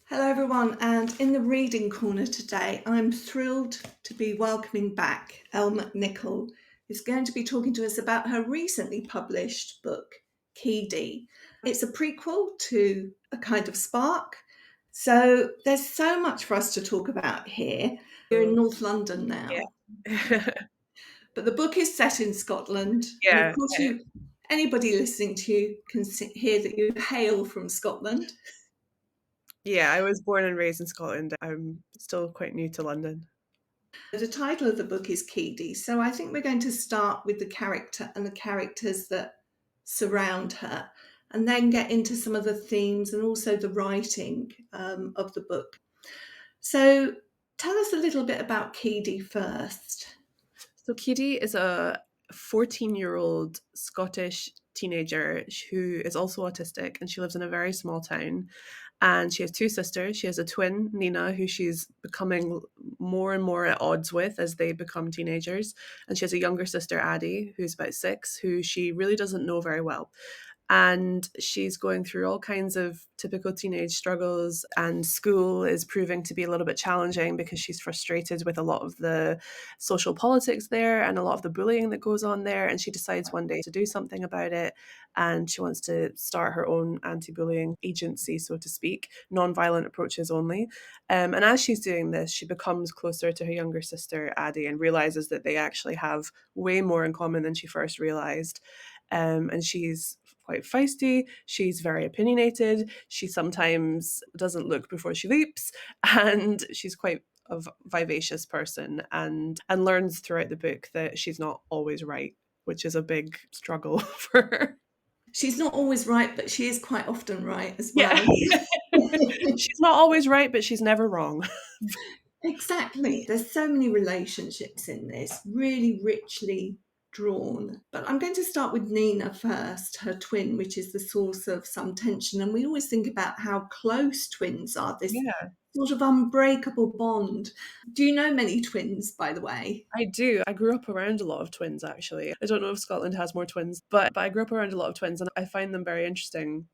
Hello everyone, and in the reading corner today, I'm thrilled to be welcoming back Elle McNicoll, who's going to be talking to us about her recently published book, Keedie. It's a prequel to A Kind of Spark, so there's so much for us to talk about here. You're in North London now. Yeah. But the book is set in Scotland, and of course anybody listening to you can hear that you hail from Scotland. Yeah, I was born and raised in Scotland. I'm still quite new to London. The title of the book is Keedie, so I think we're going to start with the character and the characters that surround her, and then get into some of the themes and also the writing of the book. So tell us a little bit about Keedie first. So Keedie is a 14-year-old Scottish teenager who is also autistic, and she lives in a very small town. And she has two sisters. She has a twin, Nina, who she's becoming more and more at odds with as they become teenagers. And she has a younger sister, Addie, who's about 6, who she really doesn't know very well. And she's going through all kinds of typical teenage struggles, and school is proving to be a little bit challenging because she's frustrated with a lot of the social politics there and a lot of the bullying that goes on there. And she decides one day to do something about it, and she wants to start her own anti-bullying agency, so to speak, non-violent approaches only. And as she's doing this, she becomes closer to her younger sister, Addie, and realizes that they actually have way more in common than she first realized. And she's quite feisty. She's very opinionated. She sometimes doesn't look before she leaps, and she's quite a vivacious person, and learns throughout the book that she's not always right, which is a big struggle for her. She's not always right, but she is quite often right as well. Yeah. She's not always right, but she's never wrong. Exactly. There's so many relationships in this, really richly drawn. But I'm going to start with Nina first, her twin, which is the source of some tension. And we always think about how close twins are, this Yeah, sort of unbreakable bond. Do you know many twins, by the way? I do. I grew up around a lot of twins, actually. I don't know if Scotland has more twins, but I grew up around a lot of twins, and I find them very interesting.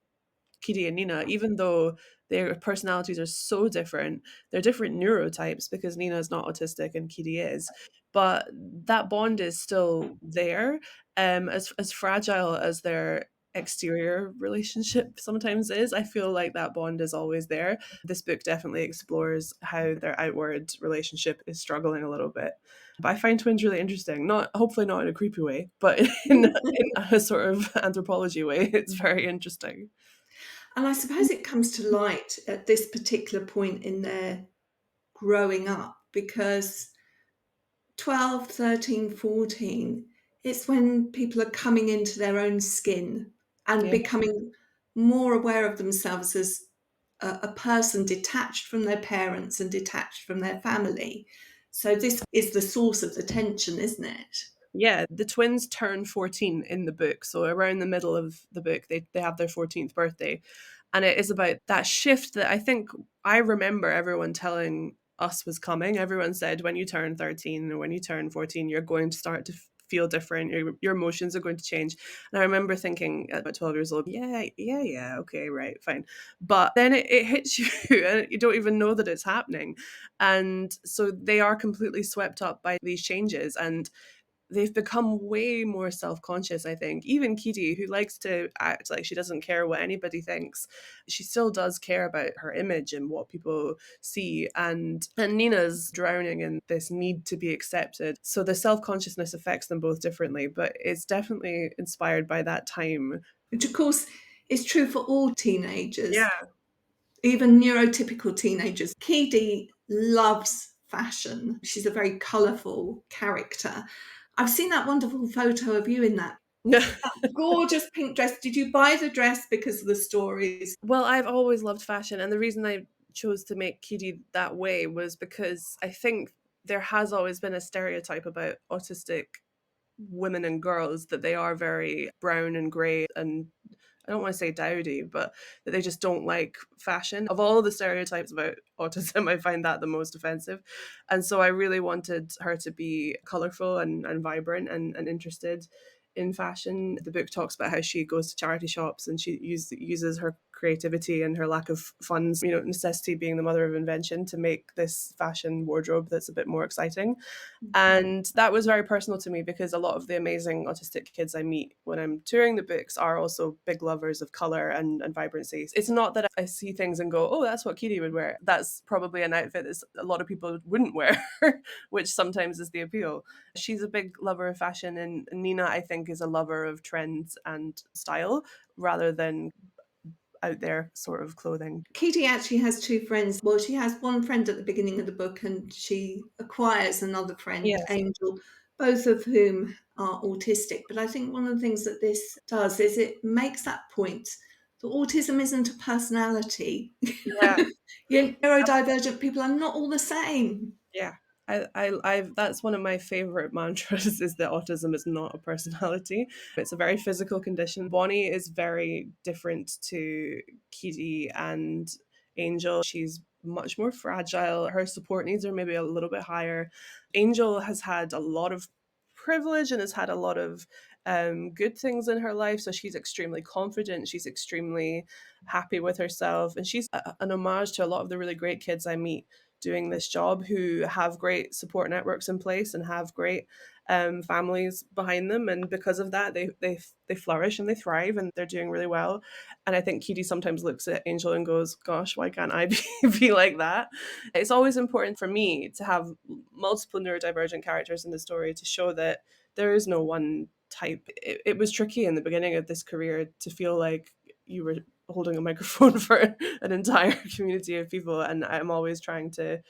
Keedie and Nina, even though their personalities are so different, they're different neurotypes because Nina is not autistic and Keedie is, but that bond is still there. As fragile as their exterior relationship sometimes is, I feel like that bond is always there. This book definitely explores how their outward relationship is struggling a little bit. But I find twins really interesting. Not hopefully not in a creepy way, but in a sort of anthropology way. It's very interesting. And I suppose it comes to light at this particular point in their growing up because 12, 13, 14, it's when people are coming into their own skin and Yeah. becoming more aware of themselves as a person detached from their parents and detached from their family. So this is the source of the tension, isn't it? Yeah, the twins turn 14 in the book. So around the middle of the book, they have their 14th birthday. And it is about that shift that I think I remember everyone telling us was coming. Everyone said, when you turn 13 or when you turn 14, you're going to start to feel different. Your emotions are going to change. And I remember thinking at about 12 years old, yeah, okay, right, fine. But then it hits you and you don't even know that it's happening. And so they are completely swept up by these changes. And they've become way more self-conscious, I think. Even Keedie, who likes to act like she doesn't care what anybody thinks, she still does care about her image and what people see. And Nina's drowning in this need to be accepted. So the self-consciousness affects them both differently, but it's definitely inspired by that time. Which, of course, is true for all teenagers, Yeah. even neurotypical teenagers. Keedie loves fashion. She's a very colourful character. I've seen that wonderful photo of you in that gorgeous pink dress. Did you buy the dress because of the stories? Well, I've always loved fashion, and the reason I chose to make Keedie that way was because I think there has always been a stereotype about autistic women and girls, that they are very brown and grey, and I don't want to say dowdy, but that they just don't like fashion. Of all the stereotypes about autism, I find that the most offensive. And so I really wanted her to be colourful and vibrant and interested in fashion. The book talks about how she goes to charity shops and she uses her creativity and her lack of funds, necessity being the mother of invention, to make this fashion wardrobe that's a bit more exciting. And that was very personal to me because a lot of the amazing autistic kids I meet when I'm touring the books are also big lovers of colour and vibrancy. It's not that I see things and go, oh, that's what Keedie would wear. That's probably an outfit that a lot of people wouldn't wear, which sometimes is the appeal. She's a big lover of fashion, and Nina, I think, is a lover of trends and style rather than out there sort of clothing. Keedie actually has two friends. Well, she has one friend at the beginning of the book, and she acquires another friend, Yes. Angel, both of whom are autistic. But I think one of the things that this does is it makes that point that autism isn't a personality. Yeah. Neurodivergent people are not all the same. Yeah. I that's one of my favorite mantras is that autism is not a personality. It's a very physical condition. Bonnie is very different to Keedie and Angel. She's much more fragile. Her support needs are maybe a little bit higher. Angel has had a lot of privilege and has had a lot of good things in her life. So she's extremely confident. She's extremely happy with herself. And she's an homage to a lot of the really great kids I meet doing this job who have great support networks in place and have great families behind them, and because of that they flourish and they thrive and they're doing really well. And I think Keedie sometimes looks at Angel and goes, gosh, why can't I be like that? It's always important for me to have multiple neurodivergent characters in the story to show that there is no one type. It was tricky in the beginning of this career to feel like you were holding a microphone for an entire community of people, and I'm always trying to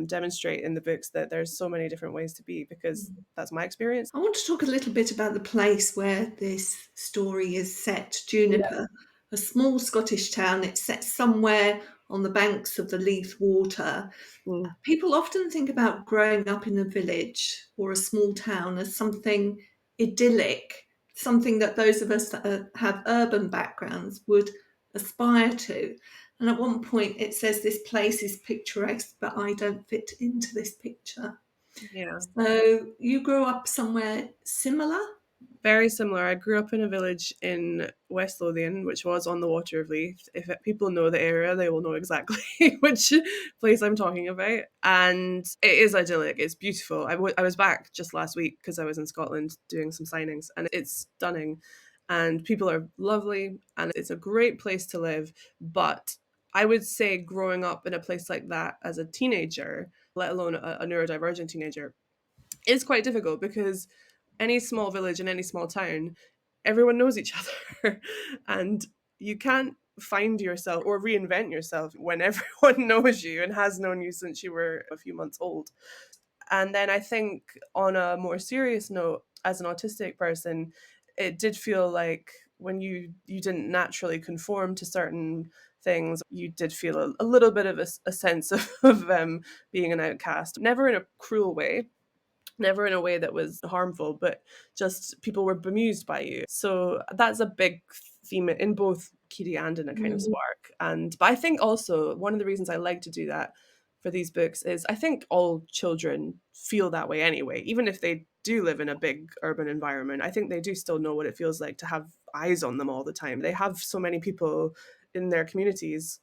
demonstrate in the books that there's so many different ways to be, because that's my experience. I want to talk a little bit about the place where this story is set, Yeah. Juniper, a small Scottish town. It's set somewhere on the banks of the Leith Water. Mm. People often think about growing up in a village or a small town as something idyllic, something that those of us that have urban backgrounds would aspire to. And at one point it says this place is picturesque, but I don't fit into this picture. Yeah. So you grew up somewhere similar? Very similar. I grew up in a village in West Lothian, which was on the Water of Leith. If people know the area, they will know exactly which place I'm talking about. And it is idyllic. It's beautiful. I was back just last week because I was in Scotland doing some signings, and it's stunning. And people are lovely, and it's a great place to live. But I would say growing up in a place like that as a teenager, let alone a neurodivergent teenager, is quite difficult because any small village in any small town, everyone knows each other. And you can't find yourself or reinvent yourself when everyone knows you and has known you since you were a few months old. And then I think on a more serious note, as an autistic person, it did feel like when you didn't naturally conform to certain things, you did feel a little bit of a sense of being an outcast. Never in a cruel way, never in a way that was harmful, but just people were bemused by you. So that's a big theme in both Keedie and in A Kind of Mm. Spark. And but I think also one of the reasons I like to do that for these books is I think all children feel that way anyway, even if they do live in a big urban environment. I think they do still know what it feels like to have eyes on them all the time. They have so many people in their communities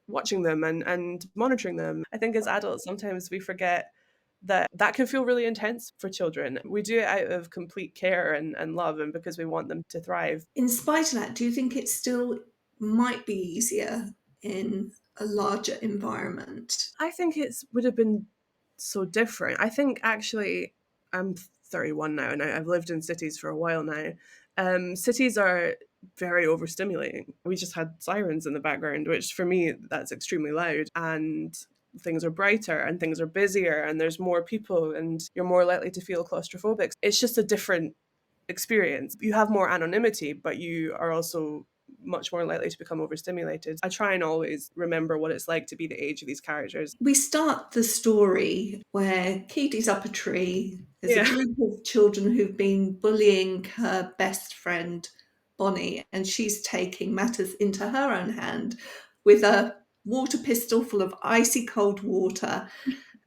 watching them and monitoring them. I think as adults sometimes we forget that can feel really intense for children. We do it out of complete care and love, and because we want them to thrive. In spite of that, do you think it still might be easier in a larger environment? I think it would have been so different. I think actually, I'm 31 now and I've lived in cities for a while now. Cities are very overstimulating. We just had sirens in the background, which for me, that's extremely loud. And things are brighter and things are busier and there's more people and you're more likely to feel claustrophobic. It's just a different experience. You have more anonymity, but you are also much more likely to become overstimulated. I try and always remember what it's like to be the age of these characters. We start the story where Keedie's up a tree. There's a Yeah. group of children who've been bullying her best friend, Bonnie, and she's taking matters into her own hand with a water pistol full of icy cold water.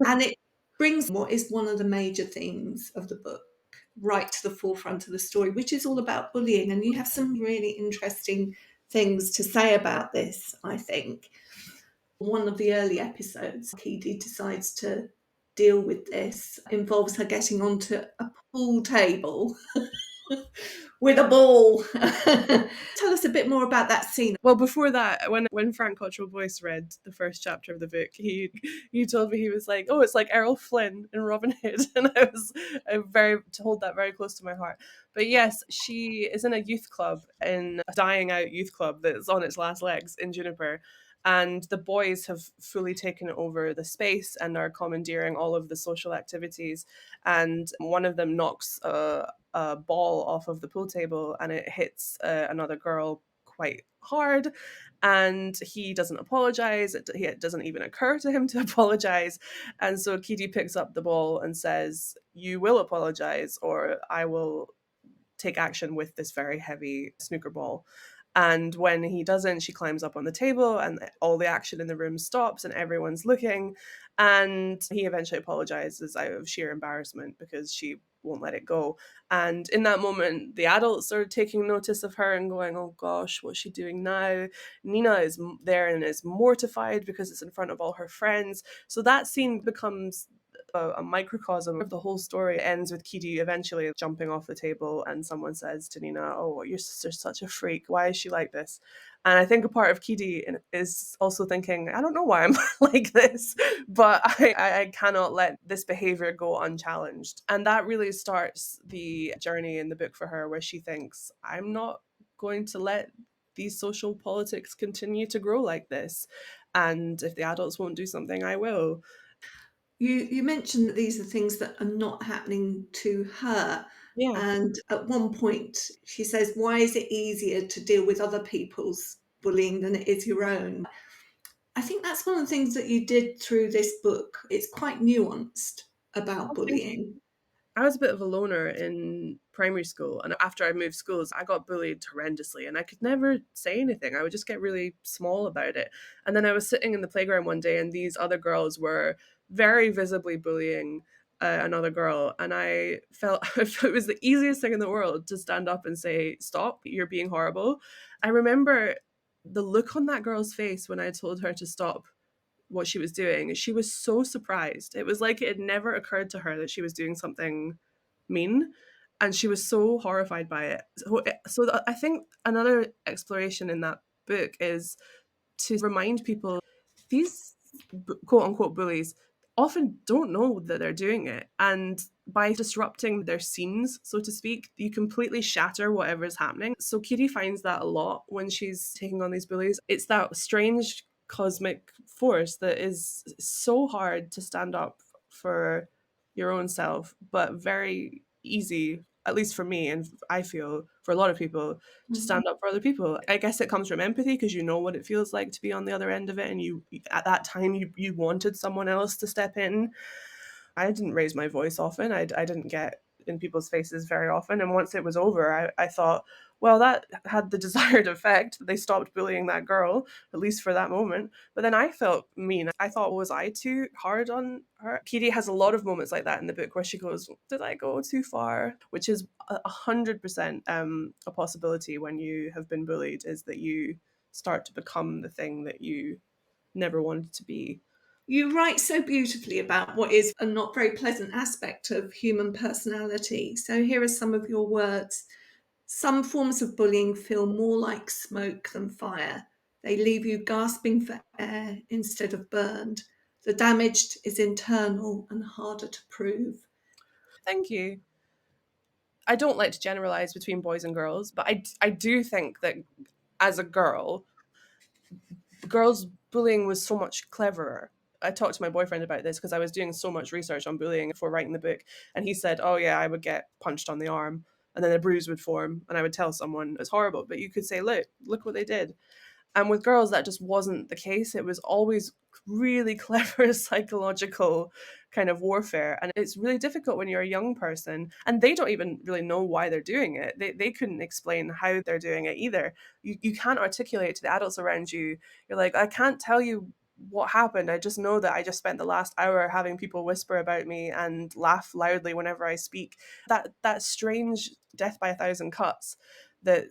And it brings what is one of the major themes of the book right to the forefront of the story, which is all about bullying. And you have some really interesting things to say about this, I think. One of the early episodes, Keedie decides to deal with this, involves her getting onto a pool table with a ball. Tell us a bit more about that scene. Well, before that, when Frank Cottrell Boyce read the first chapter of the book, he told me, he was like, "Oh, it's like Errol Flynn in Robin Hood," and I very to hold that very close to my heart. But yes, she is in a youth club, in a dying out youth club that's on its last legs in Juniper. And the boys have fully taken over the space and are commandeering all of the social activities. And one of them knocks a ball off of the pool table, and it hits another girl quite hard, and he doesn't apologize. It doesn't even occur to him to apologize. And so Keedie picks up the ball and says, "You will apologize, or I will take action with this very heavy snooker ball." And when he doesn't, she climbs up on the table, and all the action in the room stops, and everyone's looking. And he eventually apologizes out of sheer embarrassment because she won't let it go. And in that moment, the adults are taking notice of her and going, "Oh gosh, what's she doing now?" Nina is there and is mortified because it's in front of all her friends. So that scene becomes a microcosm of the whole story. It ends with Keedie eventually jumping off the table, and someone says to Nina, "Oh, your sister's such a freak. Why is she like this?" And I think a part of Keedie is also thinking, "I don't know why I'm like this, but I cannot let this behavior go unchallenged." And that really starts the journey in the book for her, where she thinks, "I'm not going to let these social politics continue to grow like this. And if the adults won't do something, I will." You mentioned that these are things that are not happening to her. Yeah. And at one point, she says, "Why is it easier to deal with other people's bullying than it is your own?" I think that's one of the things that you did through this book. It's quite nuanced about Oh, thank you. bullying. I was a bit of a loner in primary school, and after I moved schools, I got bullied horrendously, and I could never say anything. I would just get really small about it. And then I was sitting in the playground one day, and these other girls were very visibly bullying another girl, and I felt it was the easiest thing in the world to stand up and say, "Stop! You're being horrible." I remember the look on that girl's face when I told her to stop what she was doing. She was so surprised. It was like it had never occurred to her that she was doing something mean, and she was so horrified by it. So I think another exploration in that book is to remind people these quote unquote bullies often don't know that they're doing it. And by disrupting their scenes, so to speak, you completely shatter whatever is happening. So Kitty finds that a lot when she's taking on these bullies. It's that strange cosmic force that is so hard to stand up for your own self, but very easy, at least for me, and I feel for a lot of people, to stand up for other people. I guess it comes from empathy because you know what it feels like to be on the other end of it, and you at that time you wanted someone else to step in. I didn't raise my voice often. I didn't get in people's faces very often. And once it was over, I thought, well, that had the desired effect. They stopped bullying that girl, at least for that moment. But then I felt mean. I thought, was I too hard on her? Keedie has a lot of moments like that in the book where she goes, "Did I go too far?" Which is 100% a possibility when you have been bullied, is that you start to become the thing that you never wanted to be. You write so beautifully about what is a not very pleasant aspect of human personality. So here are some of your words. "Some forms of bullying feel more like smoke than fire. They leave you gasping for air instead of burned. The damage is internal and harder to prove." Thank you. I don't like to generalize between boys and girls, but I do think that as a girl, girls bullying was so much cleverer. I talked to my boyfriend about this because I was doing so much research on bullying for writing the book, and he said, "Oh yeah, I would get punched on the arm and then a bruise would form, and I would tell someone it's horrible, but you could say, look what they did. And with girls, that just wasn't the case. It was always really clever psychological kind of warfare. And it's really difficult when you're a young person and they don't even really know why they're doing it. They couldn't explain how they're doing it either. You can't articulate to the adults around you. You're like, I can't tell you what happened. I just know that I just spent the last hour having people whisper about me and laugh loudly whenever I speak. That strange death by a thousand cuts that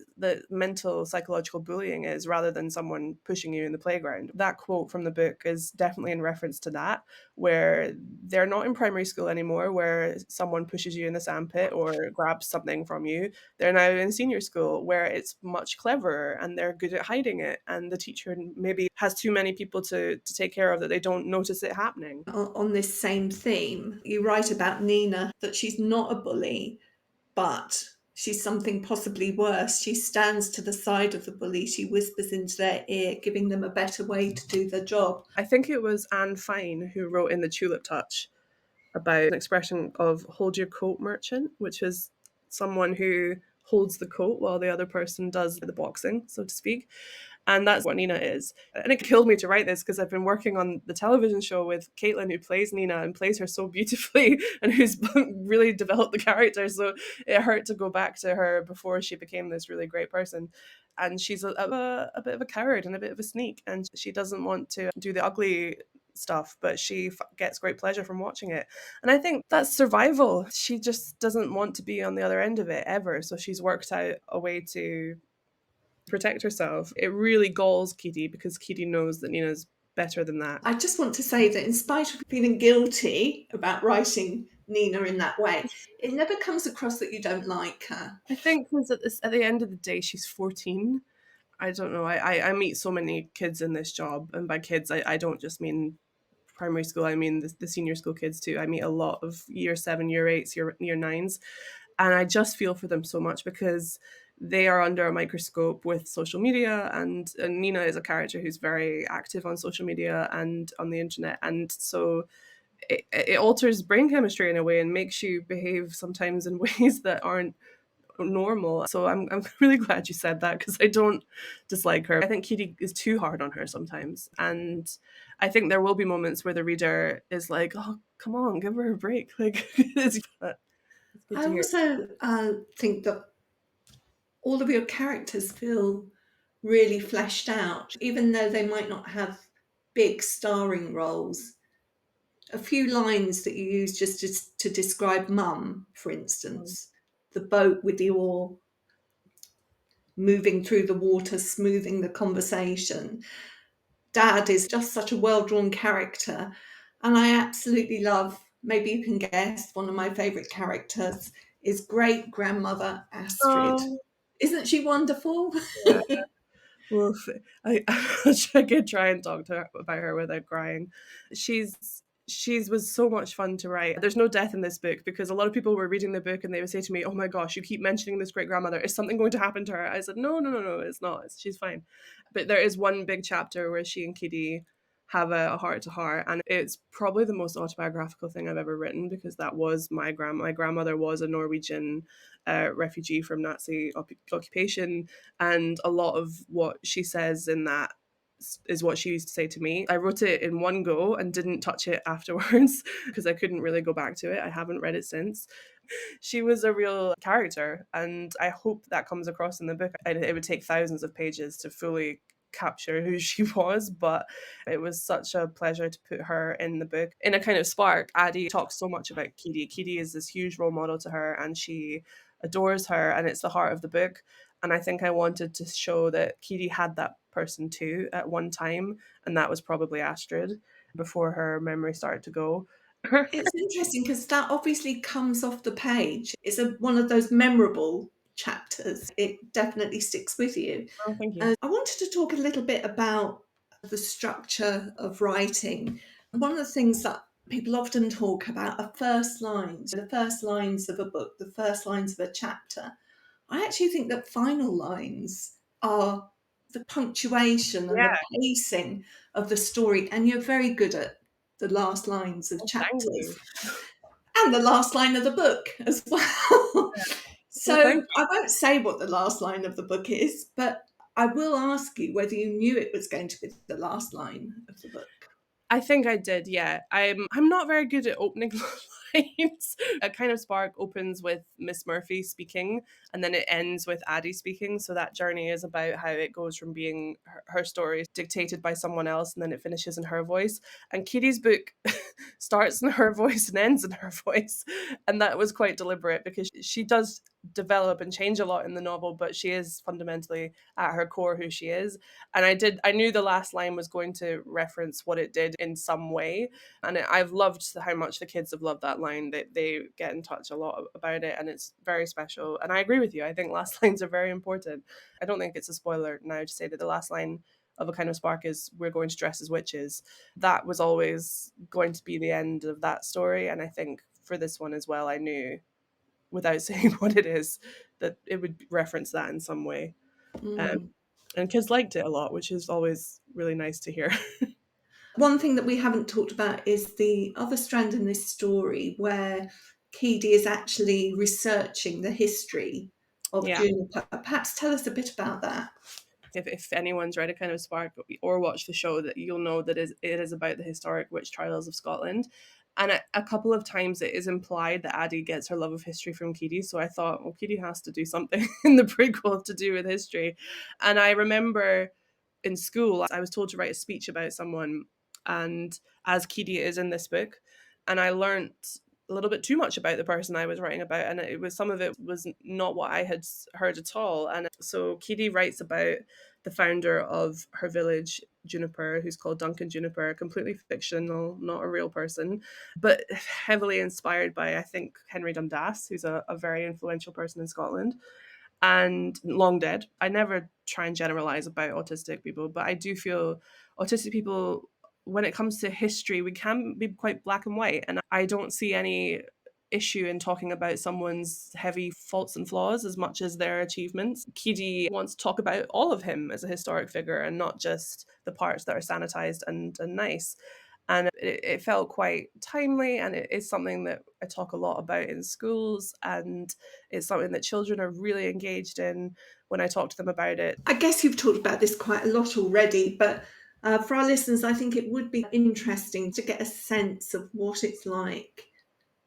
mental psychological bullying is, rather than someone pushing you in the playground. That quote from the book is definitely in reference to that, where they're not in primary school anymore, where someone pushes you in the sandpit or grabs something from you. They're now in senior school, where it's much cleverer and they're good at hiding it, and the teacher maybe has too many people to take care of that they don't notice it happening. On this same theme, you write about Nina, that she's not a bully, but she's something possibly worse. She stands to the side of the bully. She whispers into their ear, giving them a better way to do their job. I think it was Anne Fine who wrote in The Tulip Touch about an expression of hold your coat merchant, which is someone who holds the coat while the other person does the boxing, so to speak. And that's what Nina is. And it killed me to write this because I've been working on the television show with Caitlin, who plays Nina and plays her so beautifully and who's really developed the character. So it hurt to go back to her before she became this really great person. And she's a bit of a coward and a bit of a sneak. And she doesn't want to do the ugly stuff, but she gets great pleasure from watching it. And I think that's survival. She just doesn't want to be on the other end of it ever. So she's worked out a way to protect herself. It really galls Keedie because Keedie knows that Nina's better than that. I just want to say that in spite of feeling guilty about writing Nina in that way, it never comes across that you don't like her. I think because at the end of the day, she's 14. I don't know. I meet so many kids in this job. And by kids, I don't just mean primary school. I mean the senior school kids too. I meet a lot of year 7, year 8s, year 9s. And I just feel for them so much because they are under a microscope with social media, and Nina is a character who's very active on social media and on the internet, and so it alters brain chemistry in a way and makes you behave sometimes in ways that aren't normal. So I'm really glad you said that because I don't dislike her. I think Keedie is too hard on her sometimes, and I think there will be moments where the reader is like, oh, come on, give her a break. Like it's good I to hear. also think that all of your characters feel really fleshed out, even though they might not have big starring roles. A few lines that you use just to describe Mum, for instance, the boat with the oar moving through the water, smoothing the conversation. Dad is just such a well-drawn character. And I absolutely love, maybe you can guess, one of my favourite characters is great grandmother Astrid. Oh, Isn't she wonderful? yeah. Well, I could try and talk to her about her without crying. She's was so much fun to write. There's no death in this book because a lot of people were reading the book and they would say to me, "Oh my gosh, you keep mentioning this great grandmother. Is something going to happen to her?" I said, "No, no, no, no, it's not. She's fine." But there is one big chapter where she and Keedie have a heart to heart, and it's probably the most autobiographical thing I've ever written because that was my grandmother was a Norwegian refugee from Nazi occupation, and a lot of what she says in that is what she used to say to me. I wrote it in one go and didn't touch it afterwards because I couldn't really go back to it. I haven't read it since. She was a real character, and I hope that comes across in the book. It would take thousands of pages to fully capture who she was, but it was such a pleasure to put her in the book. In a kind of spark, Addie talks so much about Keedie. Keedie is this huge role model to her, and she adores her, and it's the heart of the book. And I think I wanted to show that Keedie had that person too at one time, and that was probably Astrid before her memory started to go. It's interesting because that obviously comes off the page. It's one of those memorable chapters. It definitely sticks with you. Oh, thank you. I wanted to talk a little bit about the structure of writing. One of the things that people often talk about are first lines, the first lines of a book, the first lines of a chapter. I actually think that final lines are the punctuation and Yeah, the pacing of the story, and you're very good at the last lines of thank chapters you. and the last line of the book as well. Well, So thank I won't say what the last line of the book is, but I will ask you whether you knew it was going to be the last line of the book. I think I did, yeah. I'm not very good at opening lines. A Kind of Spark opens with Miss Murphy speaking, and then it ends with Addie speaking. So that journey is about how it goes from being her story dictated by someone else, and then it finishes in her voice. And Keedie's book starts in her voice and ends in her voice, and that was quite deliberate because she does develop and change a lot in the novel, but she is fundamentally at her core who she is. And I knew the last line was going to reference what it did in some way. And I've loved how much the kids have loved that line. They get in touch a lot about it, and it's very special. And I agree with you. I think last lines are very important. I don't think it's a spoiler now to say that the last line of A Kind of Spark is "We're going to dress as witches." That was always going to be the end of that story. And I think for this one as well, I knew without saying what it is that it would reference that in some way. Um, Mm. and kids liked it a lot, which is always really nice to hear. One thing that we haven't talked about is the other strand in this story where Keedie is actually researching the history of Yeah. Juniper. Perhaps tell us a bit about that. If anyone's read A Kind of Spark or watched the show, that you'll know that it is about the historic witch trials of Scotland. And a couple of times it is implied that Addie gets her love of history from Keedie. So I thought, well, Keedie has to do something in the prequel to do with history. And I remember in school, I was told to write a speech about someone, and as Keedie is in this book, and I learnt a little bit too much about the person I was writing about, and it was some of it was not what I had heard at all. And so Keedie writes about the founder of her village, Juniper, who's called Duncan Juniper, completely fictional, not a real person, but heavily inspired by, I think, Henry Dundas, who's a very influential person in Scotland and long dead. I never try and generalize about autistic people, but I do feel autistic people, when it comes to history, we can be quite black and white. And I don't see any issue in talking about someone's heavy faults and flaws as much as their achievements. Keedie wants to talk about all of him as a historic figure and not just the parts that are sanitized and nice. And it felt quite timely, and it is something that I talk a lot about in schools, and it's something that children are really engaged in when I talk to them about it. I guess you've talked about this quite a lot already, but for our listeners, I think it would be interesting to get a sense of what it's like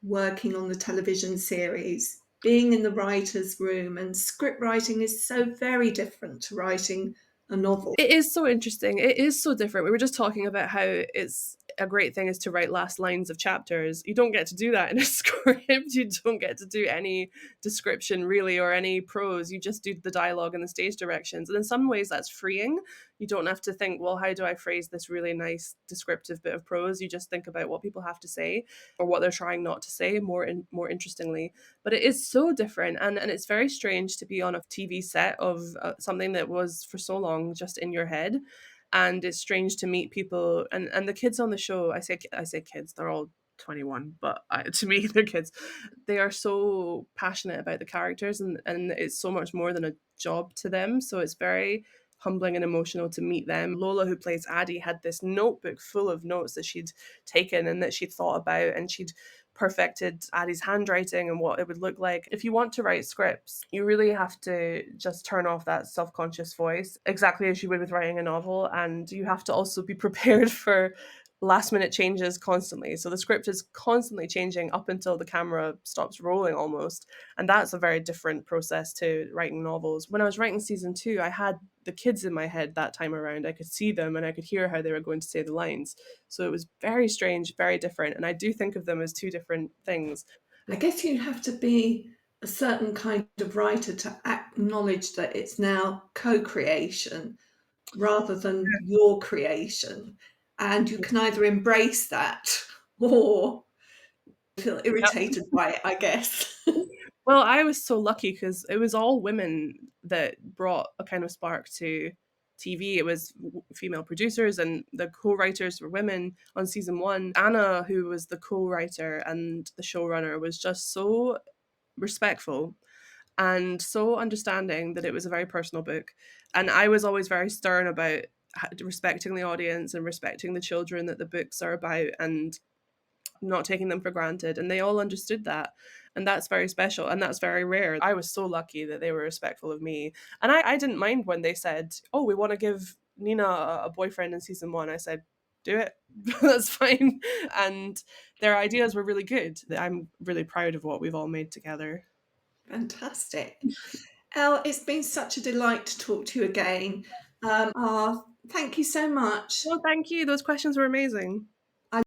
working on the television series, being in the writer's room, and script writing is so very different to writing a novel. It is so interesting. It is so different. We were just talking about how it's a great thing is to write last lines of chapters. You don't get to do that in a script. You don't get to do any description really or any prose. You just do the dialogue and the stage directions. And in some ways that's freeing. You don't have to think, well, how do I phrase this really nice descriptive bit of prose? You just think about what people have to say or what they're trying not to say more interestingly. But it is so different, and it's very strange to be on a TV set of something that was for so long just in your head. And it's strange to meet people, and the kids on the show. I say kids, they're all 21, but to me they're kids. They are so passionate about the characters, and it's so much more than a job to them. So it's very humbling and emotional to meet them. Lola, who plays Addie, had this notebook full of notes that she'd taken and that she'd thought about, and she'd perfected Addie's handwriting and what it would look like. If you want to write scripts, you really have to just turn off that self-conscious voice, exactly as you would with writing a novel. And you have to also be prepared for last minute changes constantly. So the script is constantly changing up until the camera stops rolling almost. And that's a very different process to writing novels. When I was writing season 2, I had the kids in my head that time around. I could see them and I could hear how they were going to say the lines. So it was very strange, very different. And I do think of them as two different things. I guess you have to be a certain kind of writer to acknowledge that it's now co-creation rather than your creation. And you can either embrace that or feel irritated by it, I guess. Well, I was so lucky because it was all women that brought A Kind of Spark to TV. It was female producers, and the co-writers were women on season 1. Anna, who was the co-writer and the showrunner, was just so respectful and so understanding that it was a very personal book. And I was always very stern about respecting the audience and respecting the children that the books are about. And not taking them for granted. And they all understood that. And that's very special and that's very rare. I was so lucky that they were respectful of me. And I didn't mind when they said, oh, we want to give Nina a boyfriend in season 1. I said, do it. That's fine. And their ideas were really good. I'm really proud of what we've all made together. Fantastic. Elle, it's been such a delight to talk to you again. Thank you so much. Well, thank you. Those questions were amazing.